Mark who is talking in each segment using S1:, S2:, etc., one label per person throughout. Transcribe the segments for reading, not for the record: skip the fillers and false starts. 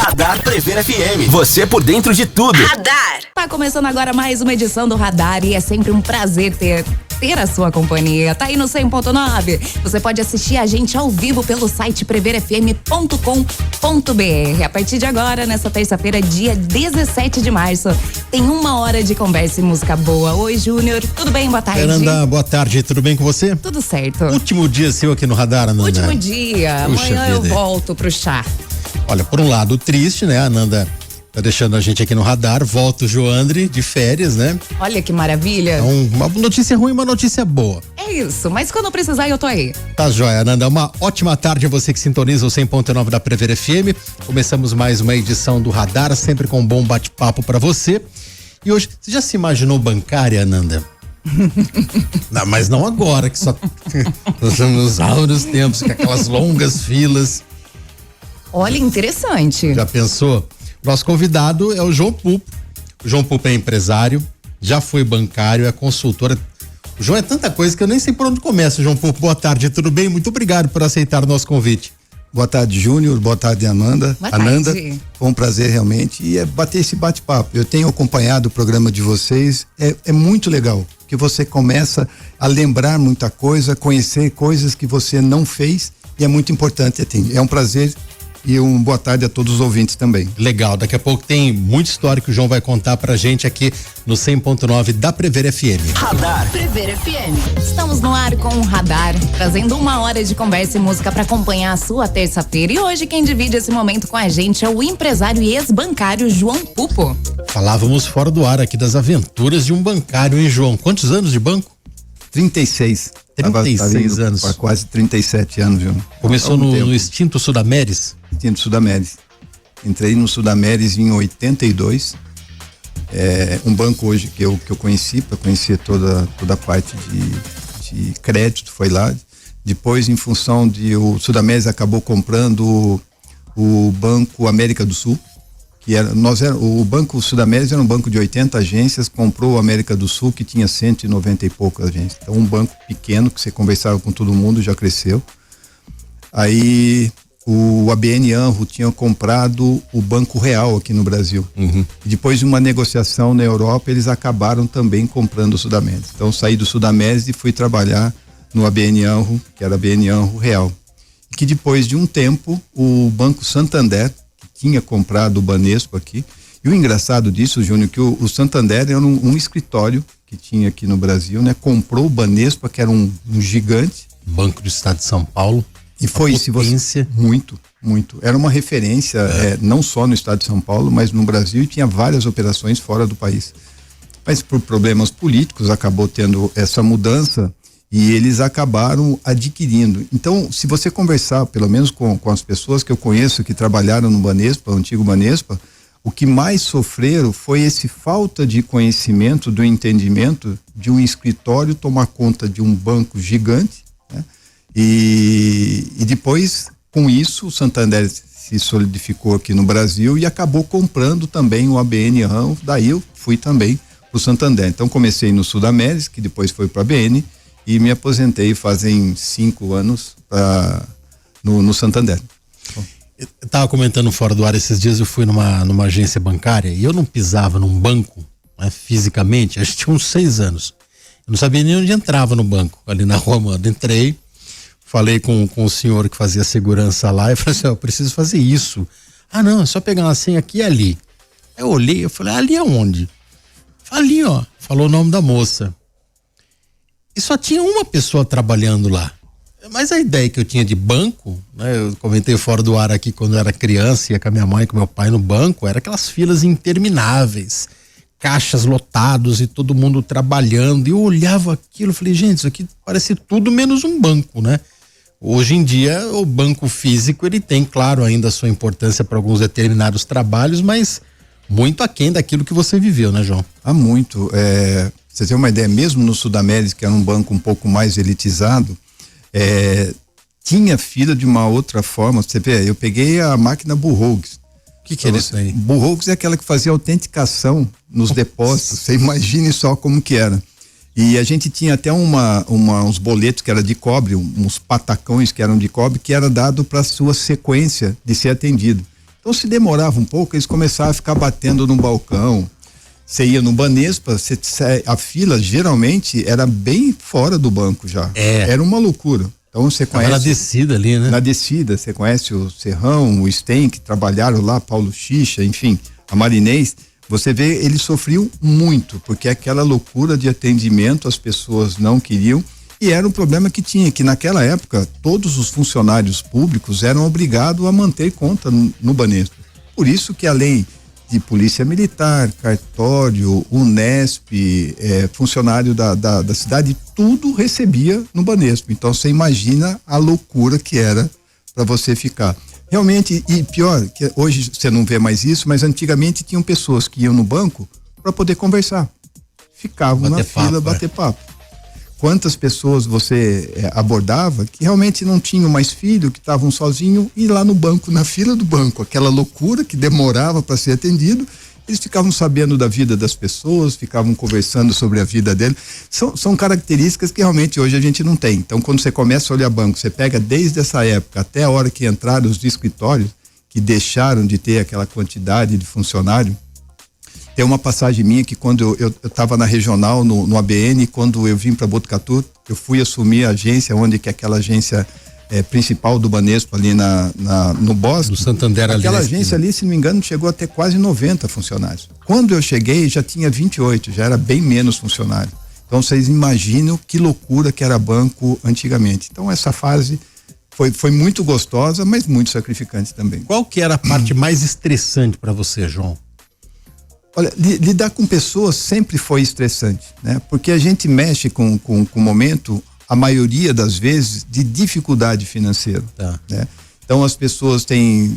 S1: Radar Prever FM. Você por dentro de tudo.
S2: Radar. Tá começando agora mais uma edição do Radar e é sempre um prazer ter a sua companhia. Tá aí no 100.9. Você pode assistir a gente ao vivo pelo site preverfm.com.br. A partir de agora, nessa terça-feira, dia 17 de março, tem 1 hora de conversa e música boa. Oi, Júnior. Tudo bem? Boa tarde.
S3: Fernanda, boa tarde. Tudo bem com você?
S2: Tudo certo.
S3: Último dia seu aqui no Radar, Ananda.
S2: Último dia. Amanhã eu volto pro chá.
S3: Olha, por um lado triste, né? A Ananda tá deixando a gente aqui no Radar. Volta o Joandre de férias, né?
S2: Olha que maravilha.
S3: É uma notícia ruim, uma notícia boa.
S2: É isso, mas quando precisar eu tô aí.
S3: Tá joia, Ananda. Uma ótima tarde a você que sintoniza o 100.9 da Prever FM. Começamos mais uma edição do Radar, sempre com um bom bate-papo pra você. E hoje, você já se imaginou bancária, Ananda? Não, mas não agora, que só nos áureos tempos, com aquelas longas filas.
S2: Olha, interessante.
S3: Já pensou? Nosso convidado é o João Pupo. O João Pupo é empresário, já foi bancário, é consultor. O João é tanta coisa que eu nem sei por onde começa. João Pupo, boa tarde, tudo bem? Muito obrigado por aceitar o nosso convite.
S4: Boa tarde, Júnior. Boa tarde, Amanda.
S2: Boa tarde.
S4: Ananda, foi um prazer realmente e é bater esse bate-papo. Eu tenho acompanhado o programa de vocês, é muito legal, que você começa a lembrar muita coisa, conhecer coisas que você não fez e é muito importante. É um prazer e boa tarde a todos os ouvintes também.
S3: Legal, daqui a pouco tem muita história que o João vai contar pra gente aqui no 100.9 da Prever FM.
S1: Radar
S2: Prever FM. Estamos no ar com o Radar, trazendo 1 hora de conversa e música pra acompanhar a sua terça-feira. E hoje quem divide esse momento com a gente é o empresário e ex-bancário João Pupo.
S3: Falávamos fora do ar aqui das aventuras de um bancário, hein, João? Quantos anos de banco?
S4: 36.
S3: 36 anos.
S4: Para quase 37 anos, Júnior.
S3: Começou no extinto Sudameris?
S4: Extinto Sudameris. Entrei no Sudameris em 82. Um banco hoje que eu conheci, para conhecer toda a parte de crédito, foi lá. Depois, em função de o Sudameris acabou comprando o Banco América do Sul, que o Banco Sudameris era um banco de 80 agências, comprou o América do Sul, que tinha 190 e poucas agências. Então, um banco pequeno, que você conversava com todo mundo, já cresceu. Aí, o ABN AMRO tinha comprado o Banco Real aqui no Brasil.
S3: Uhum.
S4: E depois de uma negociação na Europa, eles acabaram também comprando o Sudameris. Então, saí do Sudameris e fui trabalhar no ABN AMRO, que era ABN AMRO Real. E que depois de um tempo, o Banco Santander tinha comprado o Banespa aqui. E o engraçado disso, Júnior, que o Santander era um escritório que tinha aqui no Brasil, né? Comprou o Banespa, que era um gigante.
S3: Banco do Estado de São Paulo.
S4: E foi muito. Era uma referência, não só no estado de São Paulo, mas no Brasil, e tinha várias operações fora do país. Mas por problemas políticos acabou tendo essa mudança e eles acabaram adquirindo. Então, se você conversar, pelo menos com as pessoas que eu conheço que trabalharam no Banespa, o antigo Banespa, o que mais sofreram foi esse falta de conhecimento, do entendimento de um escritório tomar conta de um banco gigante, né? E depois, com isso, o Santander se solidificou aqui no Brasil e acabou comprando também o ABN AMRO. Daí eu fui também pro Santander. Então, comecei no Sudameris, que depois foi para a ABN, e me aposentei fazem 5 anos no Santander.
S3: Eu tava comentando fora do ar esses dias, eu fui numa agência bancária e eu não pisava num banco, né, fisicamente, acho que tinha uns 6 anos. Eu não sabia nem onde entrava no banco, ali na Rua Amanda. Entrei, falei com o senhor que fazia segurança lá e falei assim, eu preciso fazer isso. Ah, não, é só pegar uma senha aqui e ali. Aí eu olhei, eu falei, ali aonde? Ali, ó, falou o nome da moça. E só tinha uma pessoa trabalhando lá. Mas a ideia que eu tinha de banco, né? Eu comentei fora do ar aqui quando eu era criança, ia com a minha mãe e com meu pai no banco, era aquelas filas intermináveis, caixas lotados e todo mundo trabalhando. E eu olhava aquilo, falei, gente, isso aqui parece tudo menos um banco, né? Hoje em dia, o banco físico, ele tem, claro, ainda a sua importância para alguns determinados trabalhos, mas muito aquém daquilo que você viveu, né, João?
S4: Há muito. Você tem uma ideia, mesmo no Sudameris, que era um banco um pouco mais elitizado, tinha fila de uma outra forma. Você vê, eu peguei a máquina Burroughs.
S3: O que é isso aí?
S4: Burroughs é aquela que fazia autenticação nos depósitos. Você imagine só como que era. E a gente tinha até uns boletos que era de cobre, uns patacões que eram de cobre, que era dado para sua sequência de ser atendido. Então, se demorava um pouco, eles começavam a ficar batendo no balcão. Você ia no Banespa, a fila geralmente era bem fora do banco já. Era uma loucura. Então você conhece.
S3: Na descida ali, né?
S4: Na descida, você conhece o Serrão, o Sten, que trabalharam lá, Paulo Xixa, enfim, a Marinês. Você vê, eles sofriam muito, porque aquela loucura de atendimento, as pessoas não queriam. E era um problema que tinha, que naquela época todos os funcionários públicos eram obrigados a manter conta no Banespa. Por isso que a lei de polícia militar, cartório, Unesp, funcionário da cidade, tudo recebia no Banespa. Então você imagina a loucura que era para você ficar. Realmente, e pior, que hoje você não vê mais isso, mas antigamente tinham pessoas que iam no banco para poder conversar. Ficavam na fila, bater papo. Quantas pessoas você abordava que realmente não tinham mais filho, que estavam sozinhos, e lá no banco, na fila do banco, aquela loucura que demorava para ser atendido, eles ficavam sabendo da vida das pessoas, ficavam conversando sobre a vida dele. São características que realmente hoje a gente não tem. Então, quando você começa a olhar banco, você pega desde essa época até a hora que entraram os escritórios, que deixaram de ter aquela quantidade de funcionário. Tem uma passagem minha que quando eu estava na regional, no ABN, quando eu vim para Botucatu, eu fui assumir a agência, onde que é aquela agência principal do Banespa ali no Bosque.
S3: Do Santander ali.
S4: Aquela agência ali, se não me engano, chegou a ter quase 90 funcionários. Quando eu cheguei, já tinha 28, já era bem menos funcionário. Então vocês imaginam que loucura que era banco antigamente. Então essa fase foi muito gostosa, mas muito sacrificante também.
S3: Qual que era a parte mais estressante para você, João?
S4: Olha, lidar com pessoas sempre foi estressante, né? Porque a gente mexe com o momento, a maioria das vezes, de dificuldade financeira, né? Então as pessoas têm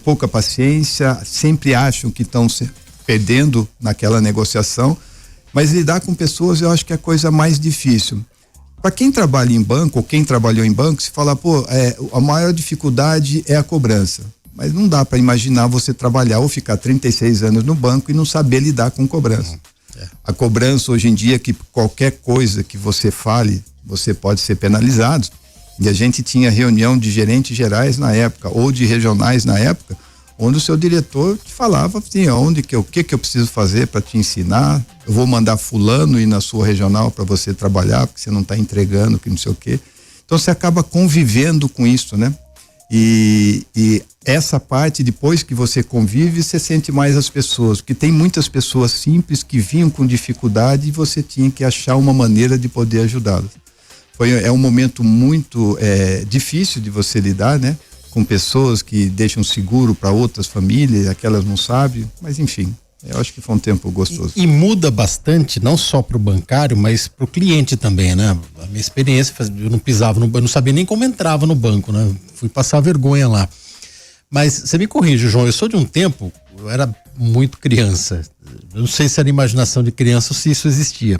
S4: pouca paciência, sempre acham que estão se perdendo naquela negociação, mas lidar com pessoas eu acho que é a coisa mais difícil. Para quem trabalha em banco, ou quem trabalhou em banco, se fala, a maior dificuldade é a cobrança. Mas não dá para imaginar você trabalhar ou ficar 36 anos no banco e não saber lidar com cobrança. A cobrança hoje em dia, que qualquer coisa que você fale, você pode ser penalizado. E a gente tinha reunião de gerentes gerais na época, ou de regionais na época, onde o seu diretor te falava assim, o que eu preciso fazer para te ensinar, eu vou mandar fulano ir na sua regional para você trabalhar, porque você não está entregando, que não sei o quê. Então você acaba convivendo com isso, né? E essa parte, depois que você convive, você sente mais as pessoas, porque tem muitas pessoas simples que vinham com dificuldade e você tinha que achar uma maneira de poder ajudá-las. É um momento muito difícil de você lidar, né? Com pessoas que deixam seguro para outras famílias, aquelas não sabem, mas enfim, eu acho que foi um tempo gostoso.
S3: E muda bastante, não só para o bancário, mas para o cliente também, né? A minha experiência, eu não pisava eu não sabia nem como entrava no banco, né? Fui passar vergonha lá. Mas você me corrige, João, eu sou de um tempo, eu era muito criança. Eu não sei se era imaginação de criança ou se isso existia.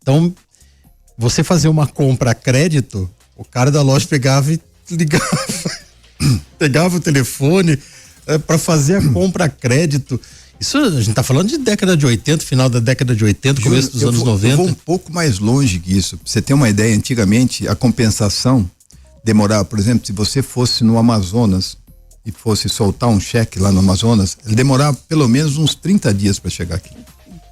S3: Então, você fazer uma compra a crédito, o cara da loja pegava e ligava, pegava o telefone para fazer a compra a crédito. Isso a gente tá falando de década de 80, final da década de 80, começo dos anos 90.
S4: Eu vou um pouco mais longe que isso. Pra você ter uma ideia, antigamente a compensação demorava, por exemplo, se você fosse no Amazonas e fosse soltar um cheque lá no Amazonas, ele demorava pelo menos uns 30 dias para chegar aqui.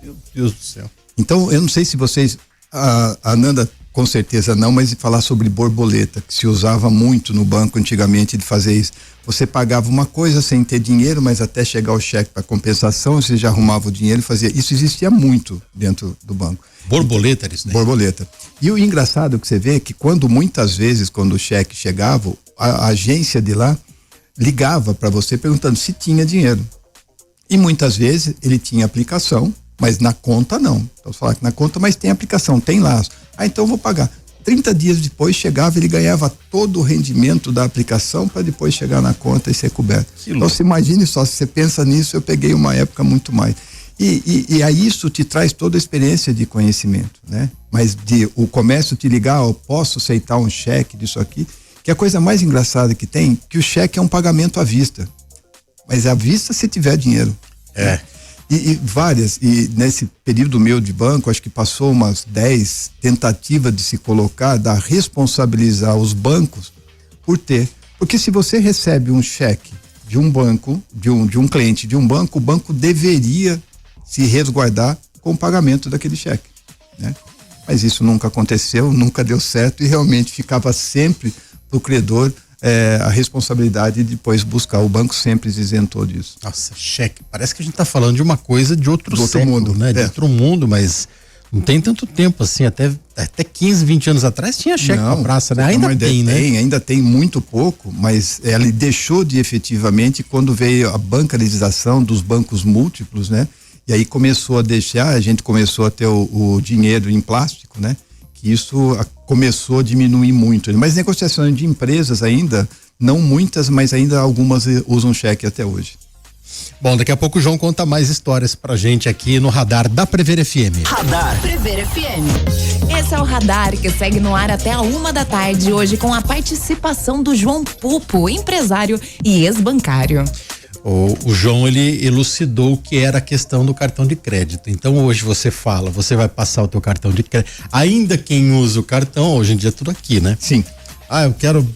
S3: Meu Deus do céu.
S4: Então, eu não sei se vocês, a Nanda com certeza não, mas falar sobre borboleta, que se usava muito no banco antigamente de fazer isso. Você pagava uma coisa sem ter dinheiro, mas até chegar o cheque para compensação, você já arrumava o dinheiro e fazia. Isso existia muito dentro do banco.
S3: Borboleta era isso daí?
S4: Borboleta. E o engraçado que você vê é que muitas vezes, quando o cheque chegava, a agência de lá ligava para você perguntando se tinha dinheiro. E muitas vezes ele tinha aplicação, mas na conta não. Então, você fala que na conta, mas tem aplicação, tem laço. Então eu vou pagar. 30 dias depois chegava, ele ganhava todo o rendimento da aplicação para depois chegar na conta e ser coberto. Então você imagine só, se você pensa nisso, eu peguei uma época muito mais. E aí isso te traz toda a experiência de conhecimento, né? Mas o comércio te ligar, eu posso aceitar um cheque disso aqui, que a coisa mais engraçada que tem, que o cheque é um pagamento à vista. Mas à vista se tiver dinheiro. Né? E nesse período meu de banco, acho que passou umas 10 tentativas de se colocar, da responsabilizar os bancos por ter. Porque se você recebe um cheque de um banco, de um cliente de um banco, o banco deveria se resguardar com o pagamento daquele cheque, né? Mas isso nunca aconteceu, nunca deu certo e realmente ficava sempre pro credor a responsabilidade de depois buscar. O banco sempre isentou disso.
S3: Nossa, cheque. Parece que a gente tá falando de uma coisa de outro século,
S4: mundo,
S3: né? De outro mundo, mas não tem tanto tempo assim, até 15, 20 anos atrás tinha cheque pra praça, né? Ainda tem, né?
S4: Ainda tem muito pouco, mas ela deixou de efetivamente quando veio a bancarização dos bancos múltiplos, né? E aí a gente começou a ter o dinheiro em plástico, né? Que isso começou a diminuir muito. Mas negociações de empresas ainda, não muitas, mas ainda algumas usam cheque até hoje.
S3: Bom, daqui a pouco o João conta mais histórias pra gente aqui no Radar da Prever FM.
S1: Radar
S2: Prever FM. Esse é o Radar que segue no ar até a 1h da tarde, hoje com a participação do João Pupo, empresário e ex-bancário.
S3: O João, ele elucidou o que era a questão do cartão de crédito. Então hoje você vai passar o teu cartão de crédito. Ainda quem usa o cartão, hoje em dia é tudo aqui, né?
S4: Sim.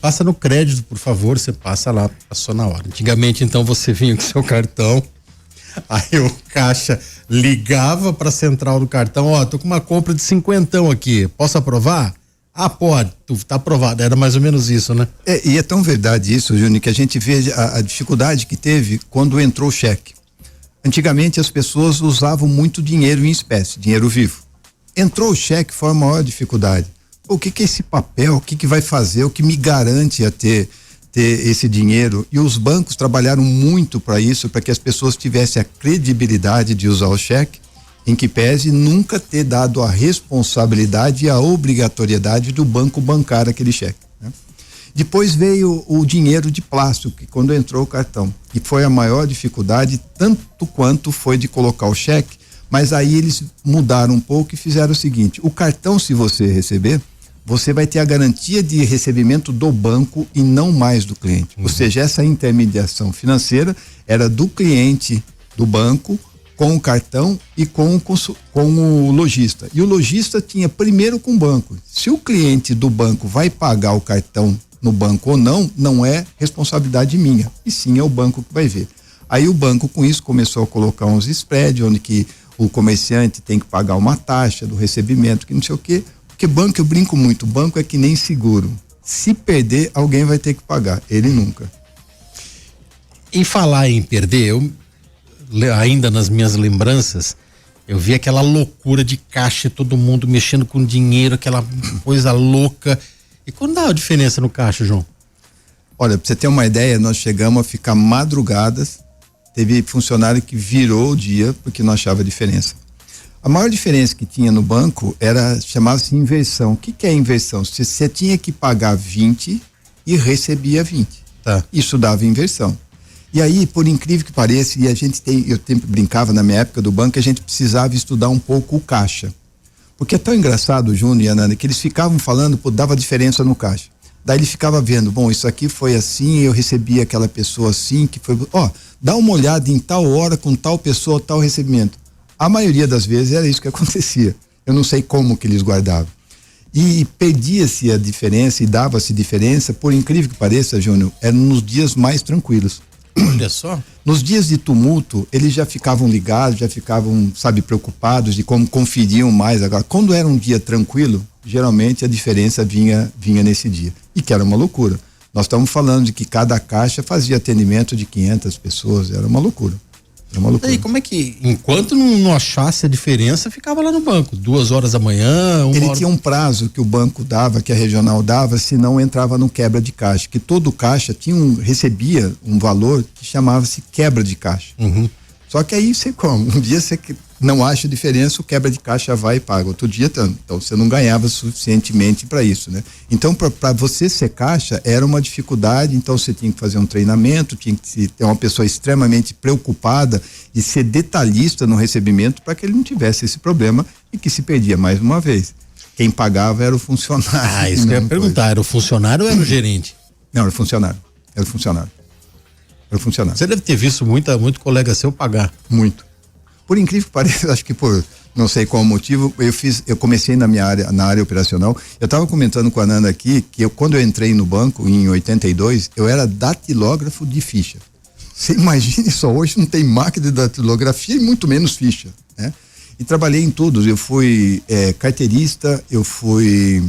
S3: Passa no crédito, por favor, você passa lá, passou na hora. Antigamente, então, você vinha com seu cartão, aí o caixa ligava pra central do cartão, tô com uma compra de 50 aqui, posso aprovar? Pode, tá aprovado, era mais ou menos isso, né?
S4: E é tão verdade isso, Júnior, que a gente vê a dificuldade que teve quando entrou o cheque. Antigamente as pessoas usavam muito dinheiro em espécie, dinheiro vivo. Entrou o cheque, foi a maior dificuldade. O que é esse papel? O que vai fazer? O que me garante a ter esse dinheiro? E os bancos trabalharam muito para isso, para que as pessoas tivessem a credibilidade de usar o cheque, em que pese nunca ter dado a responsabilidade e a obrigatoriedade do banco bancar aquele cheque, né? Depois veio o dinheiro de plástico, que quando entrou o cartão, e foi a maior dificuldade, tanto quanto foi de colocar o cheque, mas aí eles mudaram um pouco e fizeram o seguinte: o cartão, se você receber, você vai ter a garantia de recebimento do banco e não mais do cliente. Ou seja, essa intermediação financeira era do cliente do banco com o cartão e com o lojista. E o lojista tinha primeiro com o banco. Se o cliente do banco vai pagar o cartão no banco ou não, não é responsabilidade minha, e sim é o banco que vai ver. Aí o banco com isso começou a colocar uns spread, onde que o comerciante tem que pagar uma taxa do recebimento, que não sei o quê. Porque banco, eu brinco muito, banco é que nem seguro. Se perder, alguém vai ter que pagar, ele nunca.
S3: Em falar em perder, ainda nas minhas lembranças, eu vi aquela loucura de caixa, todo mundo mexendo com dinheiro, aquela coisa louca. E quando dá a diferença no caixa, João?
S4: Olha, pra você ter uma ideia, nós chegamos a ficar madrugadas, teve funcionário que virou o dia porque não achava diferença. A maior diferença que tinha no banco chamava-se inversão. O que é inversão? Você tinha que pagar 20 e recebia 20.
S3: Tá.
S4: Isso dava inversão. E aí, por incrível que pareça, eu sempre brincava na minha época do banco, a gente precisava estudar um pouco o caixa. Porque é tão engraçado, Júnior e Ananda, que eles ficavam falando, dava diferença no caixa. Daí ele ficava vendo, bom, isso aqui foi assim, eu recebi aquela pessoa assim, que foi, dá uma olhada em tal hora com tal pessoa, tal recebimento. A maioria das vezes era isso que acontecia. Eu não sei como que eles guardavam. E perdia-se a diferença e dava-se diferença, por incrível que pareça, Júnior, eram nos dias mais tranquilos.
S3: Olha só.
S4: Nos dias de tumulto, eles já ficavam ligados, já ficavam, preocupados de como conferiam mais. Agora, quando era um dia tranquilo, geralmente a diferença vinha nesse dia. E que era uma loucura. Nós estamos falando de que cada caixa fazia atendimento de 500 pessoas, era uma loucura.
S3: E aí, como é que, enquanto não achasse a diferença, ficava lá no banco, 2h da manhã,
S4: Ele tinha um prazo que o banco dava, que a regional dava, senão entrava no quebra de caixa, que todo caixa recebia um valor que chamava-se quebra de caixa.
S3: Uhum.
S4: Só que aí um dia você não acha diferença, o quebra de caixa vai e paga, outro dia tanto. Então você não ganhava suficientemente para isso, né? Então para você ser caixa era uma dificuldade, então você tinha que fazer um treinamento, tinha que ter uma pessoa extremamente preocupada e ser detalhista no recebimento para que ele não tivesse esse problema e que se perdia mais uma vez. Quem pagava era o funcionário.
S3: Isso que eu ia perguntar, era o funcionário ou era o gerente?
S4: Não, era o funcionário. Era o funcionário.
S3: Você deve ter visto muito colega seu pagar.
S4: Muito. Por incrível que pareça, acho que por não sei qual motivo, eu comecei na área operacional. Eu estava comentando com a Nanda aqui que quando eu entrei no banco em 82, eu era datilógrafo de ficha. Você imagine só, hoje não tem máquina de datilografia e muito menos ficha, né? E trabalhei em todos, eu fui carteirista, eu fui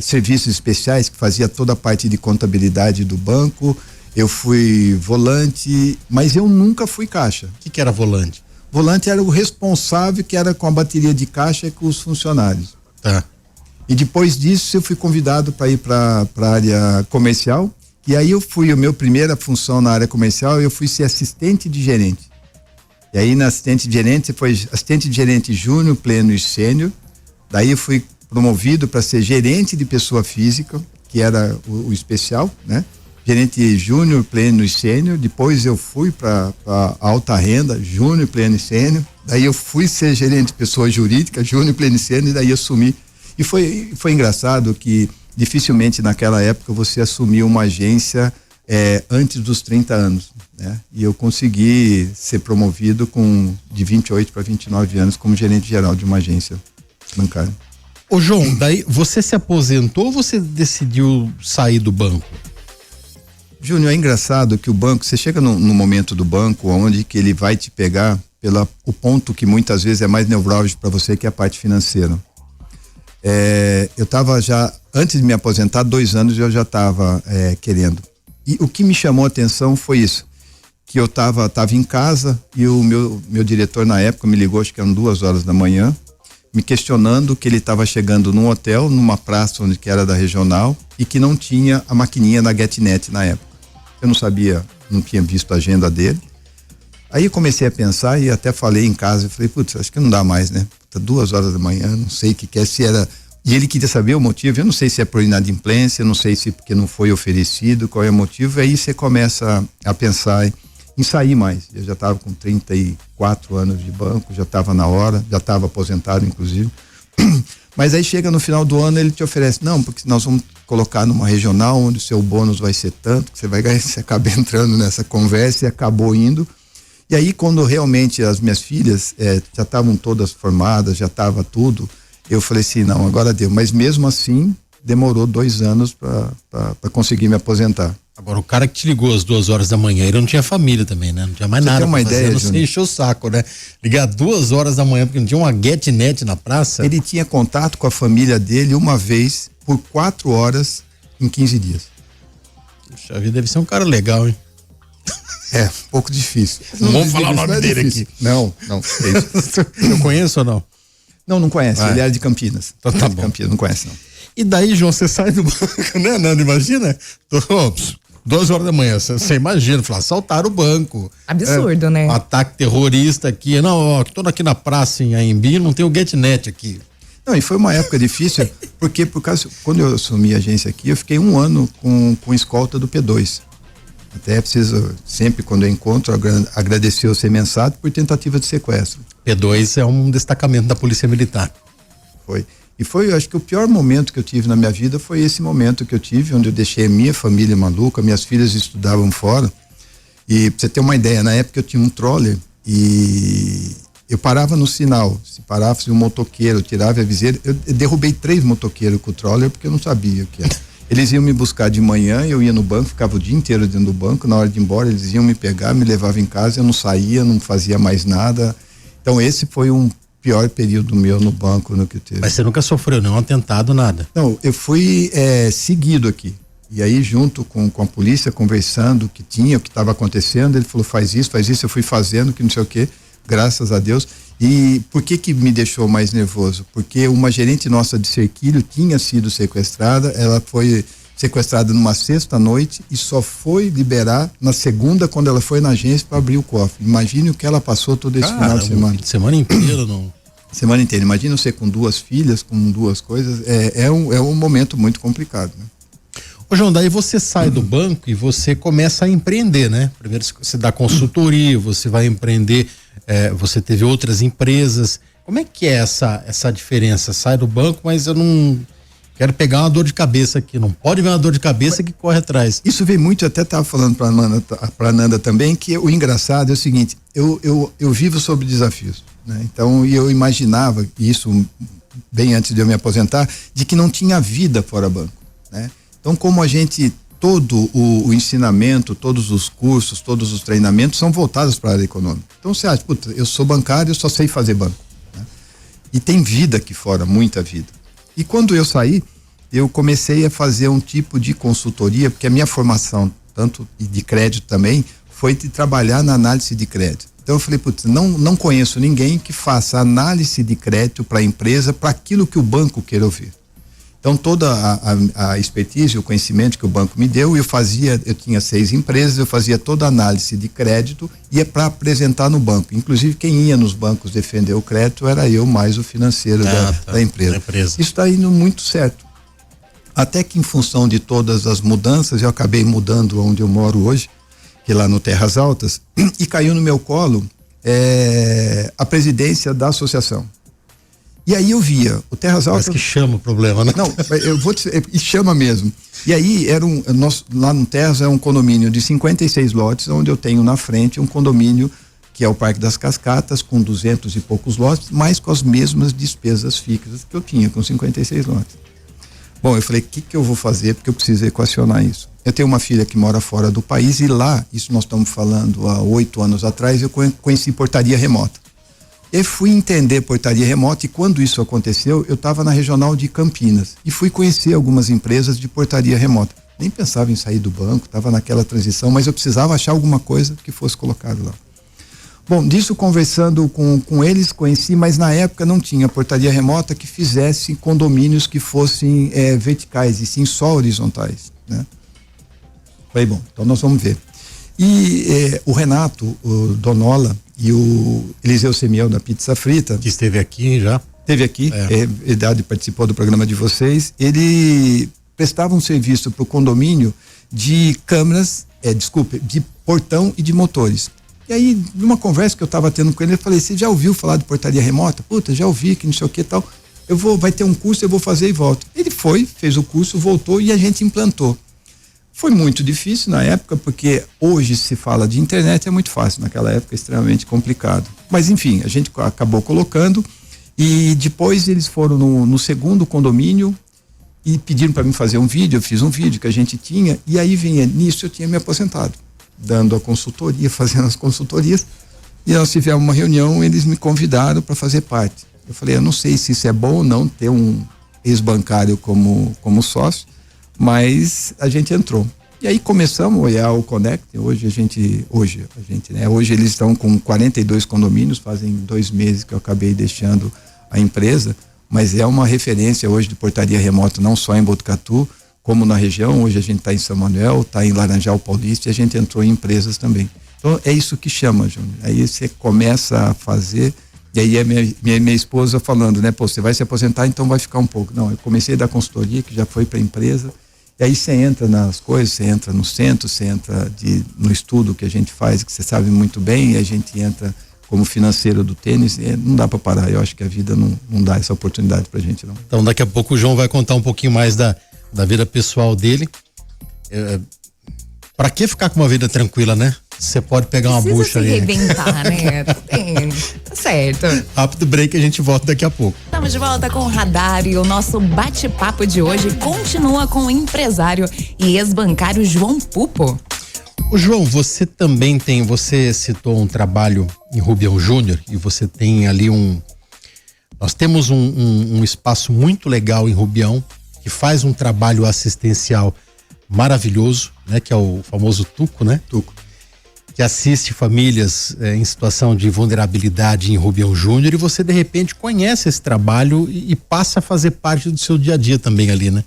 S4: serviços especiais, que fazia toda a parte de contabilidade do banco, eu fui volante, mas eu nunca fui caixa.
S3: O que era volante?
S4: Volante era o responsável, que era com a bateria de caixa e com os funcionários.
S3: Tá.
S4: E depois disso eu fui convidado para ir para a área comercial, e aí a minha primeira função na área comercial, eu fui ser assistente de gerente. E aí na assistente de gerente, foi assistente de gerente júnior, pleno e sênior. Daí eu fui promovido para ser gerente de pessoa física, que era o especial, né? Gerente júnior, pleno e sênior. Depois eu fui para alta renda, júnior, pleno e sênior. Daí eu fui ser gerente de pessoa jurídica, júnior, pleno e sênior, e daí assumi. E foi engraçado que dificilmente naquela época você assumiu uma agência antes dos 30 anos, né? E eu consegui ser promovido de 28 para 29 anos como gerente geral de uma agência bancária.
S3: Ô João, daí você se aposentou ou você decidiu sair do banco?
S4: Júnior, é engraçado que o banco, você chega no momento do banco onde que ele vai te pegar o ponto que muitas vezes é mais nevrálgico para você, que é a parte financeira. Eu estava já, antes de me aposentar, 2 anos eu já estava querendo. E o que me chamou a atenção foi isso, que eu estava em casa e o meu diretor na época me ligou, acho que eram 2h da manhã, me questionando que ele estava chegando num hotel, numa praça onde que era da regional, e que não tinha a maquininha da GetNet na época. Eu não sabia, não tinha visto a agenda dele. Aí eu comecei a pensar e até falei em casa, eu falei, putz, acho que não dá mais, né? 2h da manhã, não sei o que é, se era... E ele queria saber o motivo, eu não sei se é por inadimplência, não sei se porque não foi oferecido, qual é o motivo, aí você começa a pensar em sair mais. Eu já estava com 34 anos de banco, já estava na hora, já estava aposentado inclusive. Mas aí chega no final do ano, ele te oferece, não, porque nós vamos colocar numa regional onde o seu bônus vai ser tanto, que você vai ganhar, você acaba entrando nessa conversa e acabou indo. E aí quando realmente as minhas filhas já estavam todas formadas, já estava tudo, eu falei assim, não, agora deu. Mas mesmo assim, demorou 2 anos para conseguir me aposentar.
S3: Agora, o cara que te ligou às 2h da manhã, ele não tinha família também, né? Não tinha mais nada.
S4: Tem uma ideia,
S3: você encheu o saco, né? Ligar 2h da manhã porque não tinha uma GetNet na praça.
S4: Ele tinha contato com a família dele uma vez por 4 horas em 15 dias.
S3: Puxa vida, deve ser um cara legal, hein?
S4: Um pouco difícil.
S3: Não vamos falar o nome dele aqui.
S4: Não.
S3: Eu conheço ou não?
S4: Não conhece. Ele era de Campinas.
S3: Então tá bom.
S4: De Campinas, não conhece, não.
S3: E daí, João, você sai do banco, né, Nando? Imagina? 2h da manhã, você imagina, assaltaram o banco.
S2: Absurdo, né?
S3: Ataque terrorista aqui. Não, tô aqui na praça em Anhembi, não tem o GetNet aqui.
S4: Não, e foi uma época difícil, porque quando eu assumi a agência aqui, eu fiquei 1 ano com escolta do P2. Até preciso, sempre quando eu encontro, agradecer o Semensado por tentativa de sequestro.
S3: P2 é um destacamento da Polícia Militar.
S4: Foi. E foi, eu acho que o pior momento que eu tive na minha vida foi esse momento que eu tive, onde eu deixei a minha família maluca, minhas filhas estudavam fora. E pra você ter uma ideia, na época eu tinha um troller e eu parava no sinal. Se parasse um motoqueiro, eu tirava a viseira. Eu derrubei 3 motoqueiros com o troller porque eu não sabia o que era. Eles iam me buscar de manhã, eu ia no banco, ficava o dia inteiro dentro do banco. Na hora de ir embora, eles iam me pegar, me levavam em casa, eu não saía, não fazia mais nada. Então esse foi um pior período meu no banco no que teve.
S3: Mas você nunca sofreu nenhum atentado, nada?
S4: Não, eu fui seguido aqui. E aí, junto com a polícia, conversando o que estava acontecendo, ele falou, faz isso, eu fui fazendo, que não sei o quê, graças a Deus. E por que me deixou mais nervoso? Porque uma gerente nossa de Cerquilho tinha sido sequestrada, ela foi sequestrada numa sexta-noite e só foi liberar na segunda, quando ela foi na agência para abrir o cofre. Imagine o que ela passou todo esse final de semana.
S3: Semana inteira, não?
S4: Semana inteira. Imagina você com 2 filhas, com 2 coisas. É um momento muito complicado, né?
S3: Ô João, daí você sai do banco e você começa a empreender, né? Primeiro você dá consultoria, você vai empreender, você teve outras empresas. Como é que é essa diferença? Sai do banco, mas eu não quero pegar uma dor de cabeça aqui. Não pode ver uma dor de cabeça que corre atrás.
S4: Isso veio muito, eu até estava falando para Nanda também, que o engraçado é o seguinte, eu vivo sob desafios, né? Então, eu imaginava, isso bem antes de eu me aposentar, de que não tinha vida fora banco, né? Então, como a gente todo o ensinamento, todos os cursos, todos os treinamentos são voltados para a área econômica. Então você acha, puta, eu sou bancário, eu só sei fazer banco, né? E tem vida aqui fora, muita vida. E quando eu saí, eu comecei a fazer um tipo de consultoria, porque a minha formação, tanto de crédito também, foi de trabalhar na análise de crédito. Então eu falei, putz, não conheço ninguém que faça análise de crédito para a empresa, para aquilo que o banco quer ouvir. Então toda a expertise, o conhecimento que o banco me deu, eu tinha 6 empresas, eu fazia toda a análise de crédito e é para apresentar no banco. Inclusive quem ia nos bancos defender o crédito era eu mais o financeiro da empresa. Isso está indo muito certo. Até que em função de todas as mudanças, eu acabei mudando onde eu moro hoje, que é lá no Terras Altas, e caiu no meu colo a presidência da associação. E aí eu via o Terras Altas.
S3: Parece que chama o problema, né?
S4: Não, eu vou dizer, e chama mesmo. E aí lá no Terras é um condomínio de 56 lotes, onde eu tenho na frente um condomínio que é o Parque das Cascatas, com 200 e poucos lotes, mas com as mesmas despesas fixas que eu tinha, com 56 lotes. Bom, eu falei, o que eu vou fazer? Porque eu preciso equacionar isso. Eu tenho uma filha que mora fora do país e lá, isso nós estamos falando há 8 anos atrás, eu conheci portaria remota. Eu fui entender portaria remota e quando isso aconteceu, eu estava na regional de Campinas e fui conhecer algumas empresas de portaria remota. Nem pensava em sair do banco, estava naquela transição, mas eu precisava achar alguma coisa que fosse colocado lá. Bom, disso conversando com eles, conheci, mas na época não tinha portaria remota que fizesse condomínios que fossem verticais e sim só horizontais, né? Falei, bom, então nós vamos ver. E o Renato, o Donola e o Eliseu Semiel da Pizza Frita,
S3: que esteve aqui já.
S4: Esteve aqui, verdade, participou do programa de vocês. Ele prestava um serviço para o condomínio de câmeras, de portão e de motores. E aí, numa conversa que eu estava tendo com ele, eu falei, você já ouviu falar de portaria remota? Puta, já ouvi, que não sei o que e tal. Vai ter um curso, eu vou fazer e volto. Ele fez o curso, voltou e a gente implantou. Foi muito difícil na época, porque hoje se fala de internet, é muito fácil, naquela época é extremamente complicado. Mas enfim, a gente acabou colocando e depois eles foram no segundo condomínio e pediram para mim fazer um vídeo, eu fiz um vídeo que a gente tinha e aí nisso eu tinha me aposentado, dando a consultoria, fazendo as consultorias e nós tivemos uma reunião, eles me convidaram para fazer parte. Eu falei, eu não sei se isso é bom ou não, ter um ex-bancário como sócio, mas a gente entrou. E aí começamos o EAL Connect, hoje eles estão com 42 condomínios, fazem 2 meses que eu acabei deixando a empresa, mas é uma referência hoje de portaria remota, não só em Botucatu, como na região. Hoje a gente está em São Manuel, está em Laranjal Paulista e a gente entrou em empresas também. Então é isso que chama, Júnior. Aí você começa a fazer, e aí é minha esposa falando, né? Pô, você vai se aposentar, então vai ficar um pouco. Não, eu comecei da consultoria, que já foi para a empresa. E aí você entra nas coisas, você entra no centro, você entra no estudo que a gente faz, que você sabe muito bem, e a gente entra como financeiro do tênis, não dá para parar. Eu acho que a vida não dá essa oportunidade pra gente, não.
S3: Então daqui a pouco o João vai contar um pouquinho mais da vida pessoal dele. Pra que ficar com uma vida tranquila, né? Você pode pegar uma bucha ali.
S2: Precisa se arrebentar, né? Tá certo.
S3: Rápido break, a gente volta daqui a pouco.
S2: Estamos de volta com o Radar e o nosso bate-papo de hoje continua com o empresário e ex-bancário João Pupo.
S3: O João, você citou um trabalho em Rubião Júnior e você tem ali nós temos um espaço muito legal em Rubião que faz um trabalho assistencial maravilhoso, né? Que é o famoso Tuco, né?
S4: Tuco.
S3: Que assiste famílias em situação de vulnerabilidade em Rubião Júnior e você de repente conhece esse trabalho e passa a fazer parte do seu dia a dia também ali, né?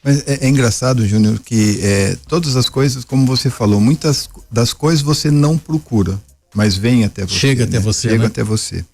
S4: Mas é engraçado, Júnior, que todas as coisas, como você falou, muitas das coisas você não procura, mas vem até você.
S3: Chega até você,
S4: Chega
S3: né?
S4: até você.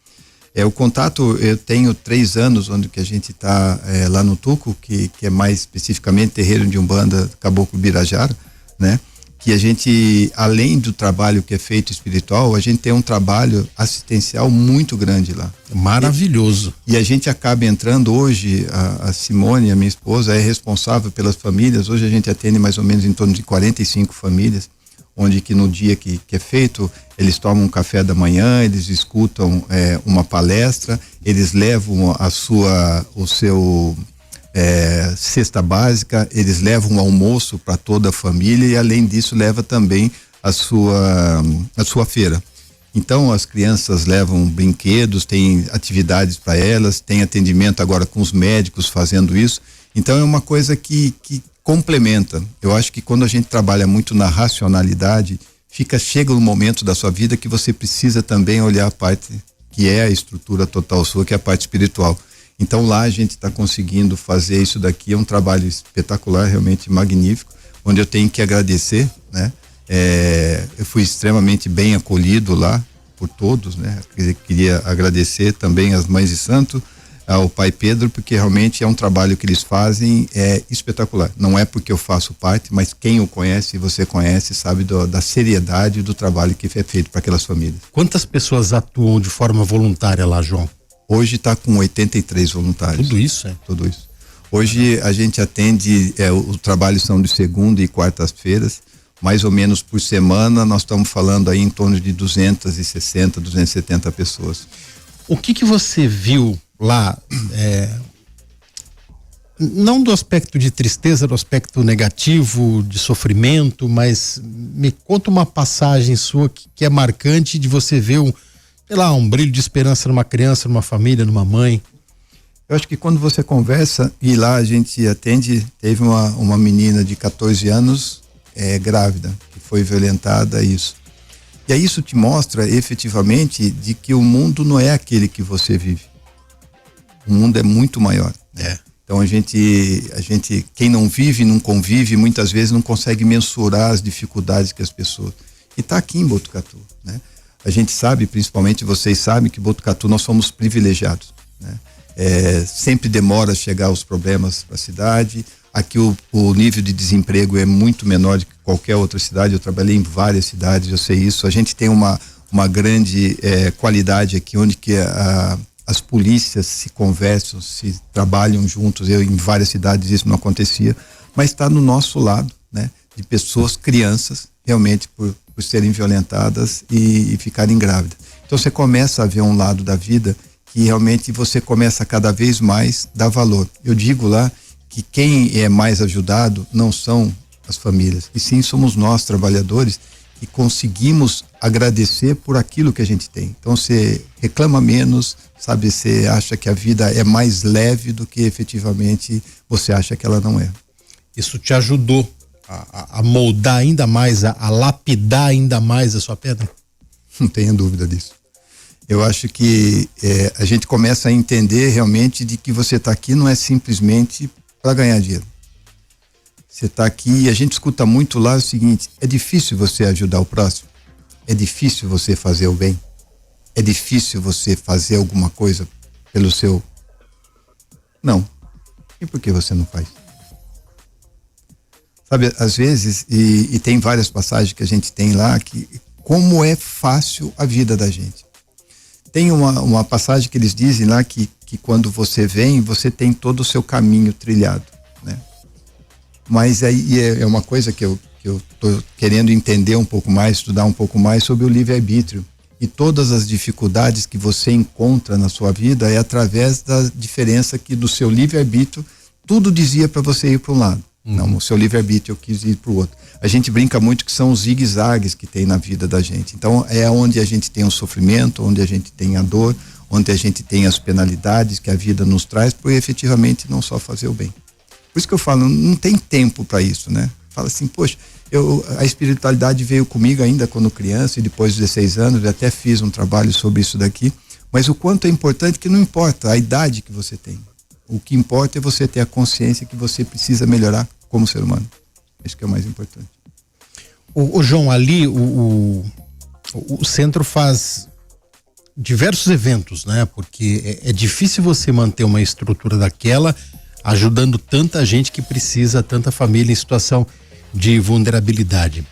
S4: O contato, eu tenho 3 anos onde que a gente está lá no Tuco, que é mais especificamente terreiro de Umbanda Caboclo Birajara, né? Que a gente, além do trabalho que é feito espiritual, a gente tem um trabalho assistencial muito grande lá.
S3: Maravilhoso.
S4: E a gente acaba entrando hoje, a Simone, a minha esposa, é responsável pelas famílias. Hoje a gente atende mais ou menos em torno de 45 famílias, onde que no dia que é feito, eles tomam um café da manhã, eles escutam uma palestra, eles levam cesta básica, eles levam um almoço para toda a família e além disso leva também a sua feira. Então as crianças levam brinquedos, tem atividades para elas, tem atendimento agora com os médicos fazendo isso. Então é uma coisa que complementa. Eu acho que quando a gente trabalha muito na racionalidade, chega um momento da sua vida que você precisa também olhar a parte que é a estrutura total sua, que é a parte espiritual. Então lá a gente está conseguindo fazer isso daqui, é um trabalho espetacular, realmente magnífico, onde eu tenho que agradecer, né? Eu fui extremamente bem acolhido lá por todos, né? Queria agradecer também às mães de santo, ao pai Pedro, porque realmente é um trabalho que eles fazem espetacular. Não é porque eu faço parte, mas quem o conhece, você conhece, sabe da seriedade do trabalho que é feito para aquelas famílias.
S3: Quantas pessoas atuam de forma voluntária lá, João?
S4: Hoje está com 83 voluntários.
S3: Tudo isso, é?
S4: Tudo isso. Hoje a gente atende, os trabalhos são de segunda e quartas-feiras, mais ou menos por semana, nós estamos falando aí em torno de 260, 270 pessoas.
S3: O que você viu lá, não do aspecto de tristeza, do aspecto negativo, de sofrimento, mas me conta uma passagem sua que é marcante de você ver um brilho de esperança numa criança, numa família, numa mãe.
S4: Eu acho que quando você conversa, e lá a gente atende, teve uma menina de 14 anos grávida, que foi violentada, isso. E aí isso te mostra efetivamente de que o mundo não é aquele que você vive. O mundo é muito maior. Então a gente, quem não vive, não convive, muitas vezes não consegue mensurar as dificuldades que as pessoas. E está aqui em Botucatu, né? A gente sabe, principalmente vocês sabem que Botucatu nós somos privilegiados, né? Sempre demora a chegar os problemas para a cidade. Aqui o nível de desemprego é muito menor do que qualquer outra cidade. Eu trabalhei em várias cidades, eu sei isso. A gente tem uma grande qualidade aqui, onde que as polícias se conversam, se trabalham juntos. Em várias cidades isso não acontecia, mas está no nosso lado, né? De pessoas, crianças, realmente por serem violentadas e ficarem grávidas. Então você começa a ver um lado da vida que realmente você começa a cada vez mais dar valor. Eu digo lá que quem é mais ajudado não são as famílias, e sim somos nós, trabalhadores, que conseguimos agradecer por aquilo que a gente tem. Então você reclama menos, sabe, você acha que a vida é mais leve do que efetivamente você acha que ela não é.
S3: Isso te ajudou a moldar ainda mais, a lapidar ainda mais a sua pedra?
S4: Não tenha dúvida disso. Eu acho que a gente começa a entender realmente de que você está aqui não é simplesmente para ganhar dinheiro. Você está aqui e a gente escuta muito lá o seguinte: é difícil você ajudar o próximo, é difícil você fazer o bem, é difícil você fazer alguma coisa pelo seu. Não. E por que você não faz? Sabe, às vezes, e tem várias passagens que a gente tem lá, que como é fácil a vida da gente. Tem uma passagem que eles dizem lá que quando você vem, você tem todo o seu caminho trilhado, né? Mas aí é uma coisa que eu tô querendo entender um pouco mais, estudar um pouco mais sobre o livre-arbítrio. E todas as dificuldades que você encontra na sua vida é através da diferença que do seu livre-arbítrio, tudo dizia para você ir para um lado. Não, o seu livre-arbítrio eu quis ir para o outro. A gente brinca muito que são os zigue-zagues que tem na vida da gente. Então é onde a gente tem o sofrimento, onde a gente tem a dor, onde a gente tem as penalidades que a vida nos traz, por efetivamente não só fazer o bem. Por isso que eu falo, não tem tempo para isso, né? Fala assim, poxa, a espiritualidade veio comigo ainda quando criança, e depois de 16 anos eu até fiz um trabalho sobre isso daqui, mas o quanto é importante, que não importa a idade que você tem. O que importa é você ter a consciência que você precisa melhorar como ser humano. Isso que é o mais importante.
S3: O João, ali o centro faz diversos eventos, né? Porque é difícil você manter uma estrutura daquela ajudando tanta gente que precisa, tanta família em situação de vulnerabilidade.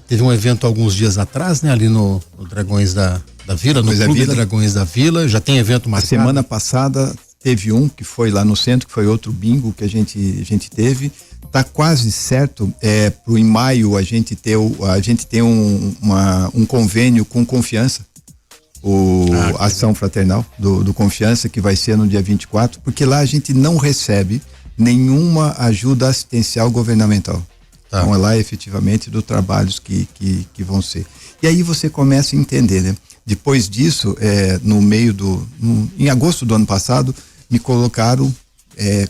S3: Teve um evento alguns dias atrás, né? Ali no Dragões da Vila, no Clube Dragões da Vila. Já tem evento marcado?
S4: Semana passada teve um que foi lá no centro, que foi outro bingo que a gente teve. Tá quase certo, em maio a gente tem um convênio com Confiança, Ação Fraternal do Confiança, que vai ser no dia 24, porque lá a gente não recebe nenhuma ajuda assistencial governamental.
S3: Tá.
S4: Então é lá efetivamente dos trabalhos que vão ser. E aí você começa a entender, né? Depois disso, em agosto do ano passado, me colocaram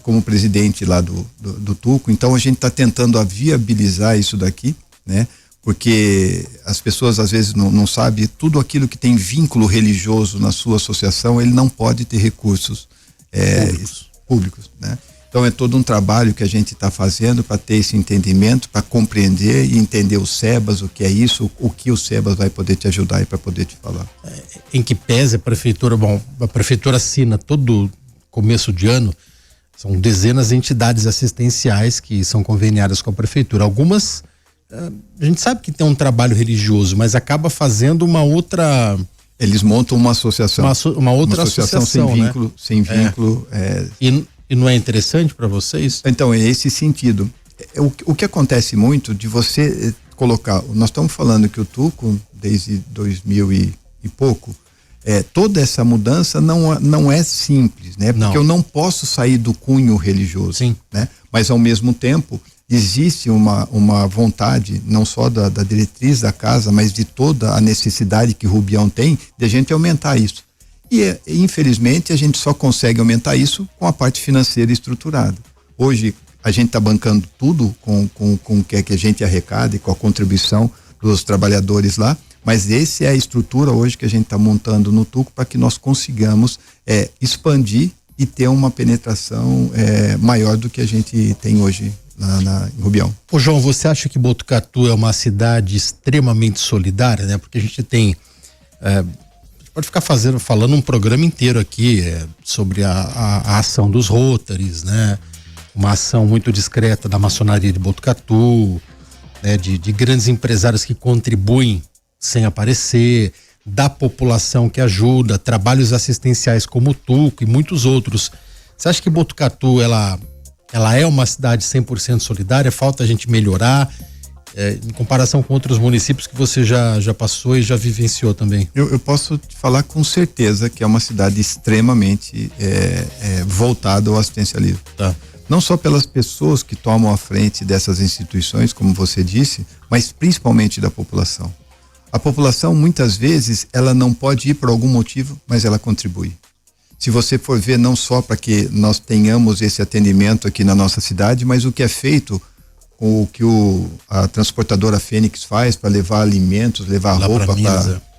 S4: como presidente lá do Tuco. Então a gente está tentando viabilizar isso daqui, né? Porque as pessoas às vezes não sabem, tudo aquilo que tem vínculo religioso na sua associação, ele não pode ter recursos públicos, né? Então é todo um trabalho que a gente está fazendo para ter esse entendimento, para compreender e entender o SEBAS, o que é isso, o que o SEBAS vai poder te ajudar e para poder te falar.
S3: Em que pese a prefeitura, a prefeitura assina todo começo de ano, são dezenas de entidades assistenciais que são conveniadas com a prefeitura. Algumas, a gente sabe que tem um trabalho religioso, mas acaba fazendo uma outra...
S4: Eles montam uma associação.
S3: Uma outra associação
S4: sem vínculo.
S3: E não é interessante para vocês?
S4: Então, é esse sentido. O que acontece muito de você colocar, nós estamos falando que o Tuco, desde 2000 e pouco, toda essa mudança não é simples, né? Porque eu não posso sair do cunho religioso.
S3: Sim.
S4: Né? Mas ao mesmo tempo existe uma vontade, não só da diretriz da casa, mas de toda a necessidade que Rubião tem de a gente aumentar isso. E infelizmente a gente só consegue aumentar isso com a parte financeira estruturada. Hoje a gente está bancando tudo com o que a gente arrecada e com a contribuição dos trabalhadores lá, mas essa é a estrutura hoje que a gente está montando no Tuco para que nós consigamos expandir e ter uma penetração maior do que a gente tem hoje em Rubião.
S3: Ô João, você acha que Botucatu é uma cidade extremamente solidária, né? Porque a gente tem... pode ficar falando um programa inteiro aqui sobre a ação dos Rotaries, né? Uma ação muito discreta da maçonaria de Botucatu, né? De grandes empresários que contribuem sem aparecer, da população que ajuda, trabalhos assistenciais como o Tuco e muitos outros. Você acha que Botucatu ela é uma cidade 100% solidária? Falta a gente melhorar? Em comparação com outros municípios que você já passou e já vivenciou também?
S4: Eu posso te falar com certeza que é uma cidade extremamente voltada ao assistencialismo.
S3: Tá.
S4: Não só pelas pessoas que tomam a frente dessas instituições, como você disse, mas principalmente da população. A população, muitas vezes, ela não pode ir por algum motivo, mas ela contribui. Se você for ver, não só para que nós tenhamos esse atendimento aqui na nossa cidade, mas o que é feito com o que a transportadora Fênix faz para levar alimentos, levar lá roupa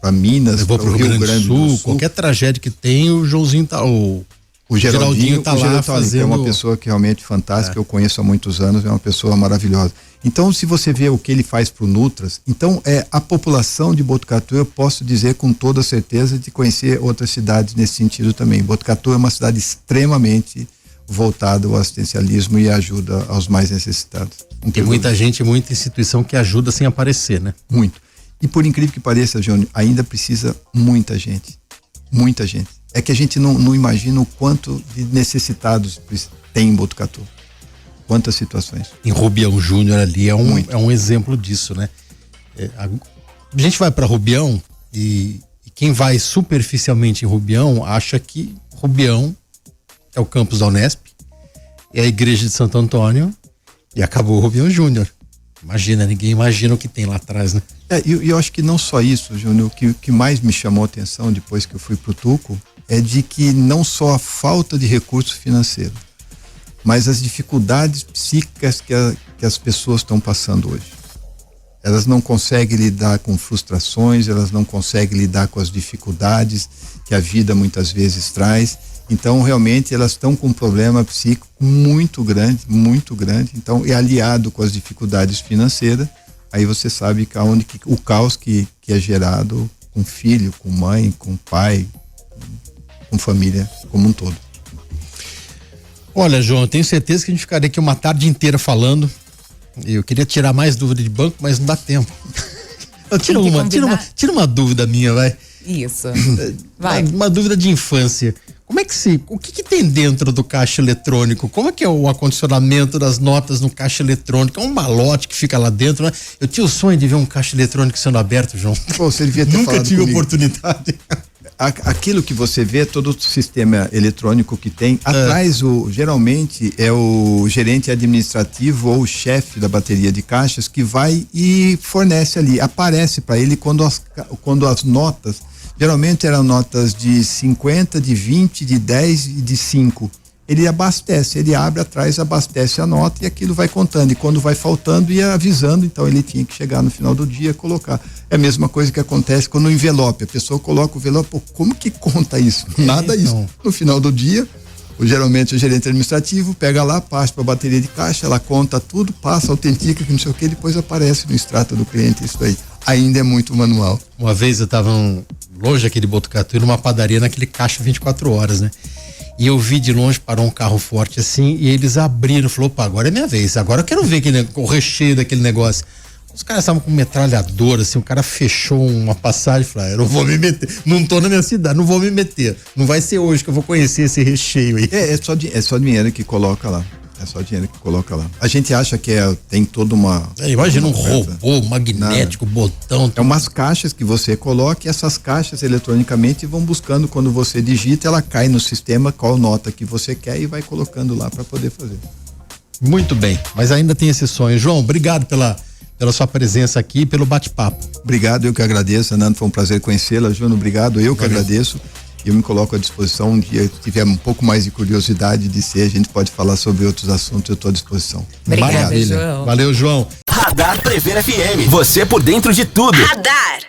S4: para Minas,
S3: para o Rio Grande do Sul. Qualquer tragédia que tem, o Joãozinho tá, o Geraldinho tá lá fazendo.
S4: É uma pessoa que realmente fantástica, eu conheço há muitos anos, é uma pessoa maravilhosa. Então, se você vê o que ele faz pro Nutras, então a população de Botucatu, eu posso dizer com toda certeza de conhecer outras cidades nesse sentido também. Botucatu é uma cidade extremamente voltada ao assistencialismo e ajuda aos mais necessitados.
S3: Tem muita gente, muita instituição que ajuda sem aparecer, né?
S4: Muito. E por incrível que pareça, Júnior, ainda precisa muita gente. Muita gente. É que a gente não imagina o quanto de necessitados tem em Botucatu. Quantas situações.
S3: Em Rubião Júnior ali é um exemplo disso, né? A gente vai para Rubião e quem vai superficialmente em Rubião acha que Rubião é o campus da Unesp, é a igreja de Santo Antônio e acabou o Rubião Júnior. Imagina, ninguém imagina o que tem lá atrás, né?
S4: Eu acho que não só isso, Júnior, o que mais me chamou a atenção depois que eu fui pro Tuco é de que não só a falta de recurso financeiro, mas as dificuldades psíquicas que as pessoas estão passando hoje. Elas não conseguem lidar com frustrações, elas não conseguem lidar com as dificuldades que a vida muitas vezes traz. Então, realmente, elas estão com um problema psíquico muito grande, então, e aliado com as dificuldades financeiras, aí você sabe o caos que é gerado com filho, com mãe, com pai, com família como um todo.
S3: Olha, João, eu tenho certeza que a gente ficaria aqui uma tarde inteira falando. Eu queria tirar mais dúvida de banco, mas não dá tempo. Tira uma dúvida minha, vai.
S2: Isso. Vai.
S3: Uma dúvida de infância. O que tem dentro do caixa eletrônico? Como é que é o acondicionamento das notas no caixa eletrônico? É um malote que fica lá dentro, né? Eu tinha o sonho de ver um caixa eletrônico sendo aberto, João.
S4: Pô, você devia ter
S3: Nunca
S4: falado
S3: tive
S4: comigo.
S3: Oportunidade.
S4: aquilo que você vê, todo o sistema eletrônico que tem, atrás geralmente é o gerente administrativo ou o chefe da bateria de caixas que vai e fornece ali, aparece para ele quando as notas, geralmente eram notas de 50, de 20, de 10 e de 5. Ele abastece, ele abre atrás, abastece a nota e aquilo vai contando, e quando vai faltando ia avisando, então ele tinha que chegar no final do dia e colocar. É a mesma coisa que acontece quando o envelope, a pessoa coloca o envelope, pô, como que conta isso? Nada então. Isso. No final do dia, geralmente o gerente administrativo pega lá, passa para a bateria de caixa, ela conta tudo, passa, autentica, que não sei o que, depois aparece no extrato do cliente isso aí. Ainda é muito manual.
S3: Uma vez eu estava longe aqui de Botucatu, numa padaria naquele caixa 24 horas, né? E eu vi de longe, parou um carro forte assim, e eles abriram, falou, opa, agora é minha vez, agora eu quero ver o recheio daquele negócio. Os caras estavam com metralhadora, assim, o cara fechou uma passagem, falou, eu não vou me meter, não tô na minha cidade, não vou me meter, não vai ser hoje que eu vou conhecer esse recheio aí.
S4: É só dinheiro que coloca lá. É só dinheiro que coloca lá. A gente acha que tem toda uma...
S3: imagina um robô magnético, botão.
S4: É umas caixas que você coloca e essas caixas eletronicamente vão buscando, quando você digita, ela cai no sistema, qual nota que você quer e vai colocando lá para poder fazer.
S3: Muito bem, mas ainda tem esse sonho. João, obrigado pela sua presença aqui e pelo bate-papo.
S4: Obrigado, eu que agradeço, Nando, foi um prazer conhecê-la. Júnior, obrigado, eu que agradeço. Eu me coloco à disposição, um dia que tiver um pouco mais de curiosidade de ser, a gente pode falar sobre outros assuntos, eu estou à disposição.
S2: Obrigada,
S3: maravilha.
S2: João.
S3: Valeu, João.
S1: Radar Prevê FM. Você por dentro de tudo.
S5: Radar.